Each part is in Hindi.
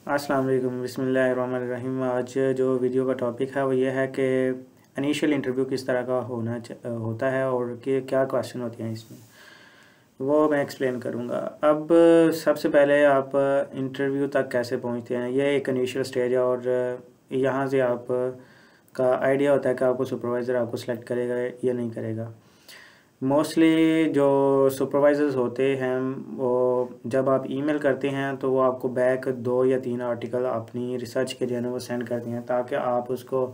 अस्सलाम वालेकुम बिस्मिल्लाहिर्रहमानिर्रहीम। आज जो वीडियो का टॉपिक है वो ये है कि इनिशियल इंटरव्यू किस तरह का होता है और कि क्या क्वेश्चन होते हैं इसमें, वो मैं एक्सप्लेन करूँगा। अब सबसे पहले आप इंटरव्यू तक कैसे पहुँचते हैं, ये एक इनिशियल स्टेज है और यहाँ से आप का आइडिया होता है कि आपको सुपरवाइज़र आपको सेलेक्ट करेगा या नहीं करेगा। मोस्टली जो सुपरवाइज़र्स होते हैं वो जब आप ईमेल करते हैं तो वो आपको बैक 2 या 3 आर्टिकल अपनी रिसर्च के जो है ना वो सेंड करते हैं ताकि आप उसको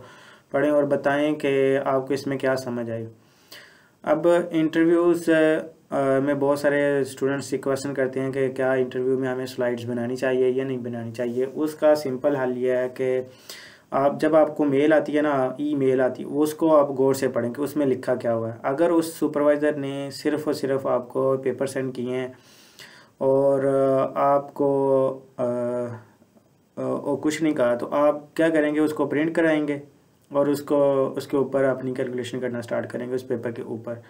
पढ़ें और बताएं कि आपको इसमें क्या समझ आई। अब इंटरव्यूज़ में बहुत सारे स्टूडेंट्स ये क्वेश्चन करते हैं कि क्या इंटरव्यू में हमें स्लाइड्स बनानी चाहिए या नहीं बनानी चाहिए। उसका सिंपल हल ये है कि आप जब आपको मेल आती है ना, ईमेल आती है, उसको आप गौर से पढ़ें कि उसमें लिखा क्या हुआ है। अगर उस सुपरवाइज़र ने सिर्फ़ और सिर्फ आपको पेपर सेंड किए हैं और आपको और कुछ नहीं कहा तो आप क्या करेंगे, उसको प्रिंट कराएंगे और उसके ऊपर अपनी कैलकुलेशन करना स्टार्ट करेंगे उस पेपर के ऊपर,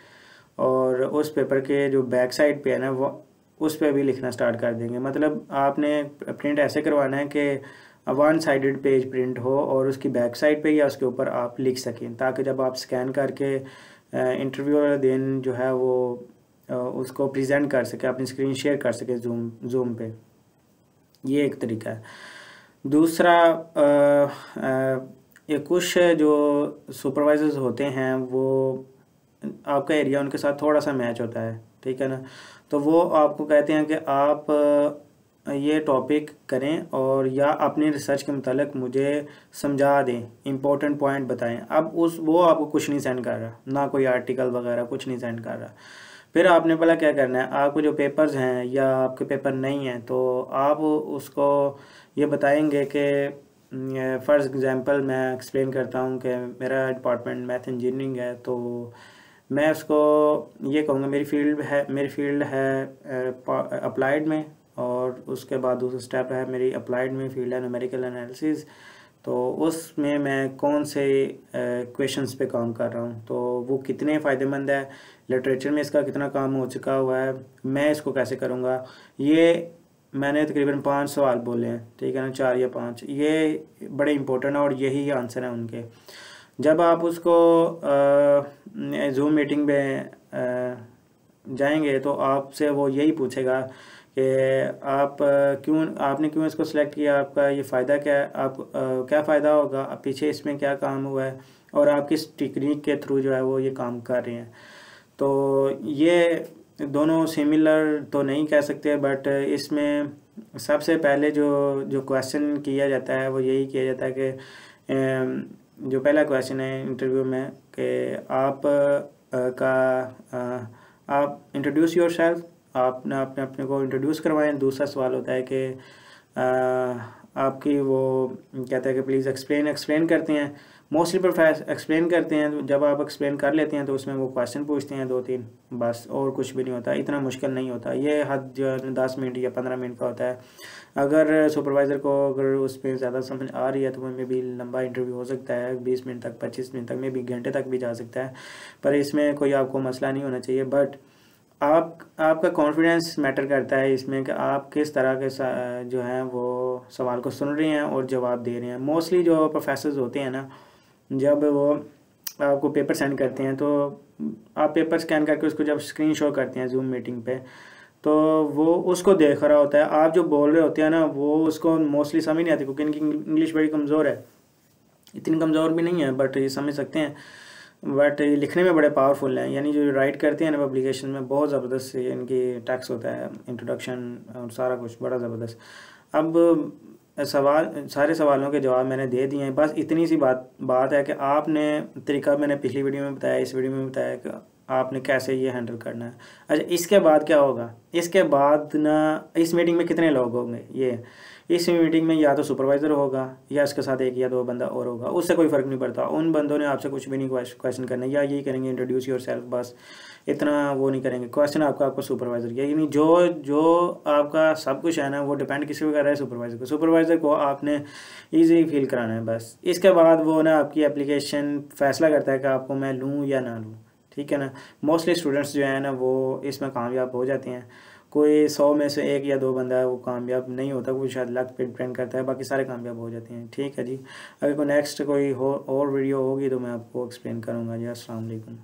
और उस पेपर के जो बैक साइड पे है ना वो उस पर भी लिखना स्टार्ट कर देंगे। मतलब आपने प्रिंट ऐसे करवाना है कि वन साइडेड पेज प्रिंट हो और उसकी बैक साइड पे या उसके ऊपर आप लिख सकें, ताकि जब आप स्कैन करके इंटरव्यू वाले दिन जो है वो उसको प्रेजेंट कर सके, अपनी स्क्रीन शेयर कर सके जूम पे। ये एक तरीका है। दूसरा ये कुछ जो सुपरवाइजर्स होते हैं वो आपका एरिया उनके साथ थोड़ा सा मैच होता है, ठीक है ना, तो वो आपको कहते हैं कि आप ये टॉपिक करें और या अपनी रिसर्च के मुतालिक मुझे समझा दें, इम्पोर्टेंट पॉइंट बताएं। अब वो आपको कुछ नहीं सेंड कर रहा, ना कोई आर्टिकल वगैरह कुछ नहीं सेंड कर रहा। फिर आपने भला क्या करना है, आपको जो पेपर्स हैं या आपके पेपर नहीं हैं तो आप उसको ये बताएंगे कि फॉर एग्ज़ाम्पल मैं एक्सप्लेन करता हूँ कि मेरा डिपार्टमेंट मैथ इंजीनियरिंग है, तो मैं उसको ये कहूँगा मेरी फील्ड है अप्लाइड में, और उसके बाद दूसरा स्टेप है मेरी अप्लाइड में फील्ड है न्यूमेरिकल एनालिसिस। तो उसमें मैं कौन से क्वेश्चंस पे काम कर रहा हूँ, तो वो कितने फ़ायदेमंद है, लिटरेचर में इसका कितना काम हो चुका हुआ है, मैं इसको कैसे करूँगा। ये मैंने तकरीबन 5 सवाल बोले हैं, ठीक है ना, 4 या 5, ये बड़े इंपॉर्टेंट है और यही आंसर है उनके। जब आप उसको जूम मीटिंग में जाएंगे तो आपसे वो यही पूछेगा कि आपने क्यों इसको सिलेक्ट किया, आपका ये फ़ायदा क्या है, आप क्या फ़ायदा होगा, पीछे इसमें क्या काम हुआ है और आप किस टेक्निक के थ्रू जो है वो ये काम कर रहे हैं। तो ये दोनों सिमिलर तो नहीं कह सकते, बट इसमें सबसे पहले जो क्वेश्चन किया जाता है वो यही किया जाता है कि जो पहला क्वेश्चन है इंटरव्यू में कि आप इंट्रोड्यूस योर सेल्फ, आपने अपने को इंट्रोड्यूस करवाएं। दूसरा सवाल होता है कि आपकी वो कहता है कि प्लीज़ एक्सप्लेन करते हैं, मोस्टली प्रोफेसर एक्सप्लेन करते हैं। तो जब आप एक्सप्लेन कर लेते हैं तो उसमें वो क्वेश्चन पूछते हैं 2-3, बस, और कुछ भी नहीं होता, इतना मुश्किल नहीं होता। ये हद जो 10 मिनट या 15 मिनट का होता है। अगर सुपरवाइज़र को अगर उसमें ज़्यादा समझ आ रही है तो में भी लंबा इंटरव्यू हो सकता है, 20 मिनट तक, 25 मिनट तक, में भी घंटे तक भी जा सकता है, पर इसमें कोई आपको मसला नहीं होना चाहिए। बट आपका कॉन्फिडेंस मैटर करता है इसमें कि आप किस तरह के जो हैं वो सवाल को सुन रहे हैं और जवाब दे रहे हैं। मोस्टली जो प्रोफेसर्स होते हैं ना, जब वो आपको पेपर सेंड करते हैं तो आप पेपर स्कैन करके उसको जब स्क्रीन शो करते हैं जूम मीटिंग पे, तो वो उसको देख रहा होता है। आप जो बोल रहे होते हैं ना वो उसको मोस्टली समझ नहीं आती, क्योंकि इनकी इंग्लिश बड़ी कमज़ोर है, इतनी कमज़ोर भी नहीं है, बट ये समझ सकते हैं, बट ये लिखने में बड़े पावरफुल हैं। यानी जो राइट करते हैं ना पब्लिकेशन में, बहुत ज़बरदस्त इनकी टेक्स्ट होता है, इंट्रोडक्शन और सारा कुछ बड़ा ज़बरदस्त। अब सारे सवालों के जवाब मैंने दे दिए हैं, बस इतनी सी बात है कि आपने तरीका मैंने पिछली वीडियो में बताया, इस वीडियो में बताया कि आपने कैसे ये हैंडल करना है। अच्छा, इसके बाद क्या होगा, इसके बाद ना इस मीटिंग में कितने लोग होंगे, इस मीटिंग में या तो सुपरवाइज़र होगा या इसके साथ 1 या 2 बंदा और होगा, उससे कोई फ़र्क नहीं पड़ता। उन बंदों ने आपसे कुछ भी नहीं क्वेश्चन करना, या यही करेंगे इंट्रोड्यूस योर सेल्फ, बस इतना वो नहीं करेंगे। क्वेश्चन आपको सुपरवाइज़र किया, यानी जो आपका सब कुछ है ना वो डिपेंड किसी को कर रहा है, सुपरवाइज़र को आपने ईजी फील कराना है बस। इसके बाद वो ना आपकी एप्लीकेशन फ़ैसला करता है कि आपको मैं लूँ या ना लूँ, ठीक है ना। मोस्टली स्टूडेंट्स जो है ना वो इसमें कामयाब हो जाते हैं। कोई 100 में से 1 या 2 बंदा वो कामयाब नहीं होता, कोई शायद लक पे डिपेंड करता है, बाकी सारे कामयाब हो जाते हैं। ठीक है जी, अगर कोई नेक्स्ट कोई और वीडियो होगी तो मैं आपको एक्सप्लेन करूँगा जी। अस्सलाम वालेकुम।